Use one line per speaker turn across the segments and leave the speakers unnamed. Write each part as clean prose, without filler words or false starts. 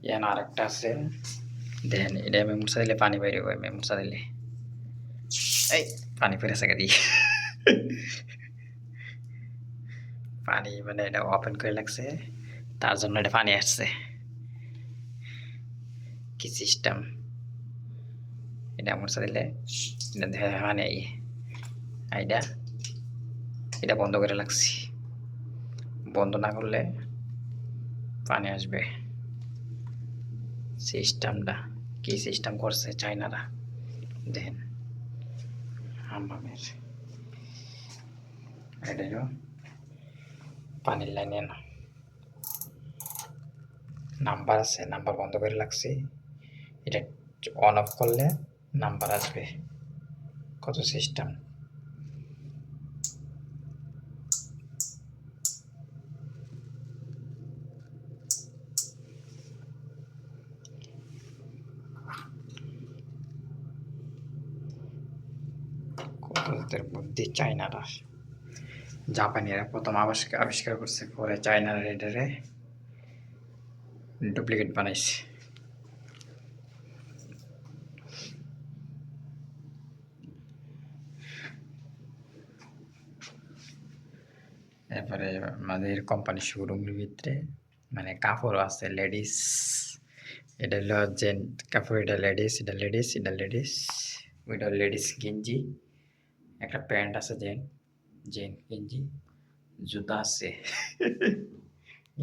ইয়ান আরেকটা আছে দেখেন, এটা আমি মুছা দিলে পানি বাইরে হয়, আমি মুছা দিলে এই পানি ফেরে সাকে দিই পানি মানে এটা ওপেন করে লাগছে, তার জন্য এটা পানি আসছে। কি সিস্টেম, এটা মুছা দিলে এটা দেখা পানি আইডা, এটা বন্ধ করে লাগছি, বন্ধ না করলে পানি আসবে। সিস্টেমটা কি সিস্টেম করছে চাইনারা দেখেন। হাম্মামের এটা হলো পানির লাইনে নাম্বার আছে, নাম্বার বন্ধ করে লাগছি, এটা অন অফ করলে নাম্বার আসবে। কত সিস্টেম, কত তাদের বুদ্ধি চাইনারা। জাপানিরা প্রথম আবিষ্কার করছে, পরে চাইনারা এটারে ডুপ্লিকেট বানাইছে। এরপরে আমাদের কোম্পানির শোরুমের ভিতরে মানে কাপড় আছে লেডিস, এটা হলো জেন্ট কাপড়, এটা লেডিস, এটা লেডিস, এটা লেডিস, ওইটা লেডিস গেঞ্জি, একটা প্যান্ট আছে জেন্ট গেঞ্জি, জুতা আছে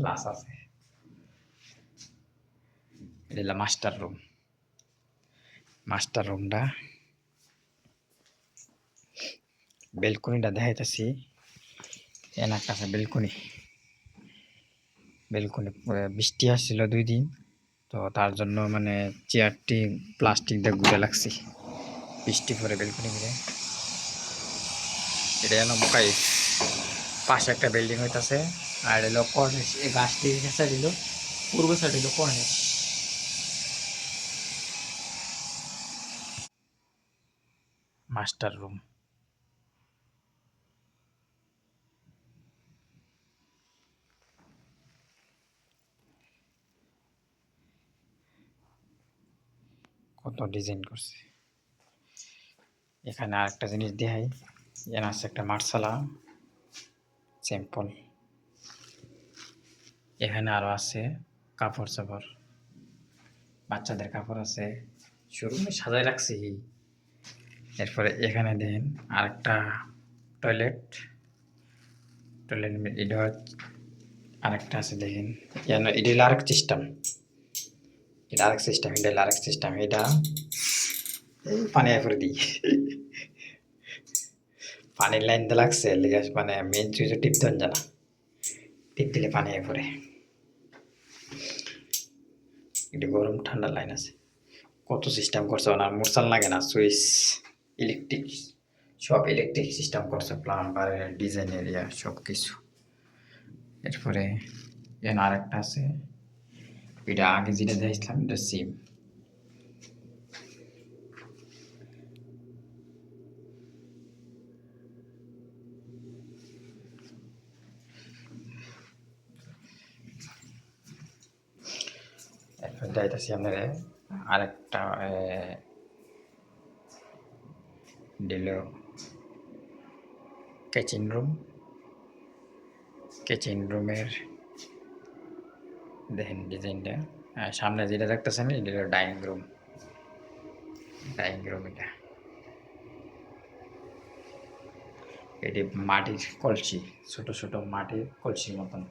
গ্লাস আছে। এটা হলো মাস্টার রুমটা, বেলকনিটা দেখাইতেছি। এনার কাছে বেলকনি বৃষ্টি আসছিল 2 দিন, তো তার জন্য মানে চেয়ারটি প্লাস্টিক দিয়ে ঘুরে লাগছি, বৃষ্টি পরে বেলকনি ঘুরে। এটা হলো মোকাই, পাশে একটা বিল্ডিং হইতাছে, আর এলো কর্নিশ, এই গাছটি সাইড হলো পূর্ব সাইড হলো কর্নিশ। মাস্টার রুম, কত ডিজাইন করছে। এখানে আরেকটা জিনিস দেখাই, এখানে আছে একটা মার্শালা স্যাম্পল, এখানে আরো আছে কাপড় চাপড়, বাচ্চাদের কাপড় আছে, শোরুমে সাজাই রাখছি। এরপরে এখানে দেন আরেকটা টয়লেট, এটা আরেকটা আছে দেখেন, এটা হলো আরেক সিস্টেম, এটা আরেক সিস্টেম, এটা হলো আরেক সিস্টেম, এটা পানি করে দিই পানির লাইন তো লাগছে লেগে, মানে মেন সুইচ টিপ দেন জানা, টিপ দিলে পানি পরে। এটা গরম ঠান্ডা লাইন আছে, কত সিস্টেম করছে, ওনার মোরসাল লাগে না, সুইচ ইলেকট্রিক, সব ইলেকট্রিক সিস্টেম করছে, প্লাম্বারের ডিজাইন এরিয়া সব কিছু। এরপরে এখানে আরেকটা আছে, এটা আগে যেটা দেখছিলাম এটা সিম। এরপর যাইতেছি আপনারা আরেকটা দিল কিচেন রুমের দেখেন ডিজাইনটা, সামনে যেটা দেখতেছেন এটা হলো ডাইনিং রুম এটা, এটি মাটির কলসি, ছোট ছোট মাটির কলসির মতন।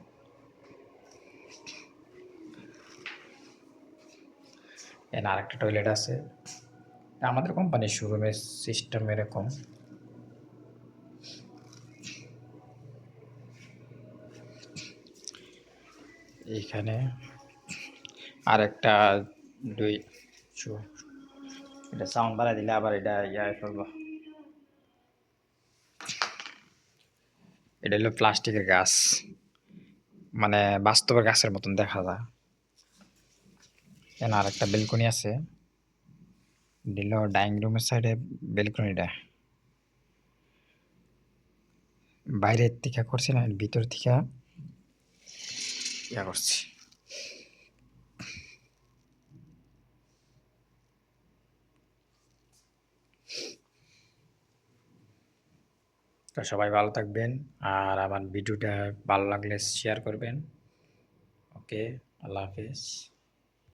এখানে আরেকটা টয়লেট আছে, আমাদের কোম্পানির শোরুমের সিস্টেম এরকম। এইখানে আরেকটা দুই, এটা সাউন্ড বাড়াই দিলে আবার এটা ফেলবো। এটা হলো প্লাস্টিকের গাছ, মানে বাস্তবের গাছের মতন দেখা যায়। এখানে আরেকটা বেলকনি আছে, দিল ডাইনিং রুমের সাইডে বেলকনিটা, বাইরের থেকে করছি না, ভিতর থেকে করছি। তো সবাই ভালো থাকবেন আর আমার ভিডিওটা ভালো লাগলে শেয়ার করবেন। ওকে, আল্লাহ হাফেজ।